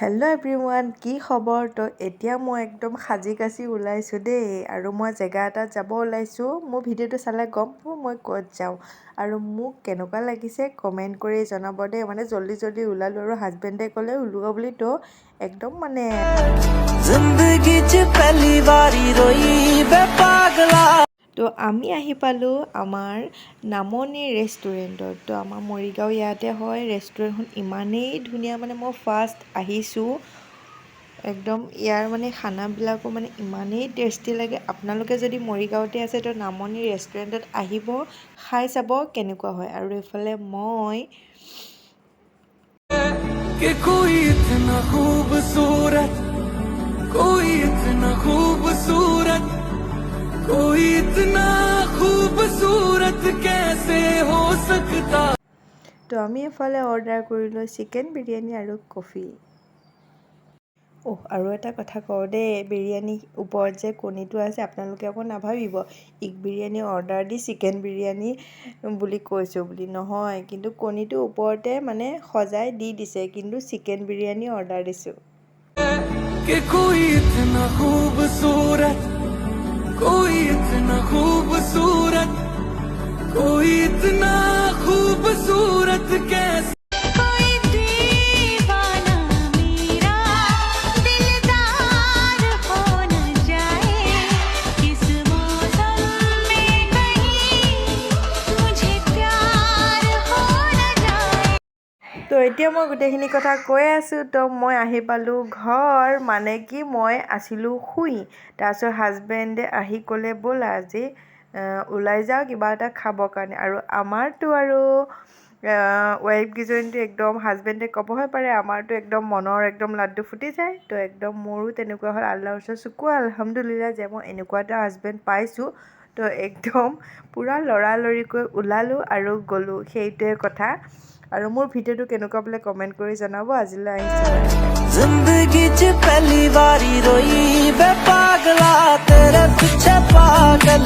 Hello' everyone, কি খবৰ? তো এতিয়া মই একদম সাজি কাচি ওলাইছোঁ দেই, আৰু মই জেগা এটাত যাব ওলাইছোঁ। মোৰ ভিডিঅ'টো চালে গম পাব মই ক'ত যাওঁ, আৰু মোক কেনেকুৱা লাগিছে কমেণ্ট কৰি জনাব দেই। মানে জল্দি জল্দি ওলালোঁ, আৰু হাজবেণ্ডে ক'লে ওলোৱা বুলি, তো একদম মানে जिंदगी च पहली बारी रोई बे पागला। তো আমি আহি পালোঁ আমাৰ নামনি ৰেষ্টুৰেণ্টত। তো আমাৰ মৰিগাঁও ইয়াতে হয়। ৰেষ্টুৰেণ্টখন ইমানেই ধুনীয়া, মানে মই ফাৰ্ষ্ট আহিছোঁ, একদম ইয়াৰ মানে খানাবিলাকো মানে ইমানেই টেষ্টি লাগে। আপোনালোকে যদি মৰিগাঁৱতে আছে তো নামনি ৰেষ্টুৰেণ্টত আহিব, খাই চাব কেনেকুৱা হয়। আৰু এইফালে মই कि कोई इतना खूबसूरत, कोई इतना खूबसूरत, कोई इतना खूबसूरत कैसे हो सकता। তো আমি এফালে অৰ্ডাৰ কৰিলোঁ চিকেন বিৰিয়ানী আৰু কফি। আৰু এটা কথা কওঁ দেই, বিৰিয়ানী ওপৰত যে কণীটো আছে, আপোনালোকে আকৌ নাভাবিব ইগ বিৰিয়ানী অৰ্ডাৰ দি চিকেন বিৰিয়ানী বুলি কৈছোঁ বুলি। নহয়, কিন্তু কণীটো ওপৰতে মানে সজাই দি দিছে, কিন্তু চিকেন বিৰিয়ানী অৰ্ডাৰ দিছোঁ। कि कोई इतना खूबसूरत, कोई इतना खूबसूरत, कोई इतना खूबसूरत कैसे। कोई दीवाना मेरा दिलदार हो न जाए, किस मौसम में कहीं मुझे प्यार हो न जाए। তো এতিয়া মই গোটেইখিনি কথা কৈ আছোঁ। তো মই আহি পালোঁ ঘৰ, মানে কি মই আছিলোঁ শুই। তাৰপিছত হাজবেণ্ডে আহি ক'লে ব'লা আজি ওলাই যাওঁ কিবা এটা খাবৰ কাৰণে। আৰু আমাৰতো আৰু ৱাইফকেইজনীতো একদম, হাজবেণ্ডে ক'বহে পাৰে, আমাৰতো একদম মনৰ একদম লাড্ডু ফুটি যায়। তো একদম মোৰো তেনেকুৱা হ'ল। আল্লাহৰ ওচৰত চুকোৱা আলহামদুলিল্লাহ যে মই এনেকুৱা এটা হাজবেণ্ড পাইছোঁ। তো একদম পূৰা লৰালৰিকৈ ওলালোঁ আৰু গ'লোঁ, সেইটোৱে কথা। আৰু মোৰ ভিডিঅ'টো কেনেকুৱা বোলে কমেণ্ট কৰি জনাব। আজিলৈ আহিছোঁ। जिंदगी च पहली बारी रोई बे पागला, तेरे पीछे पागल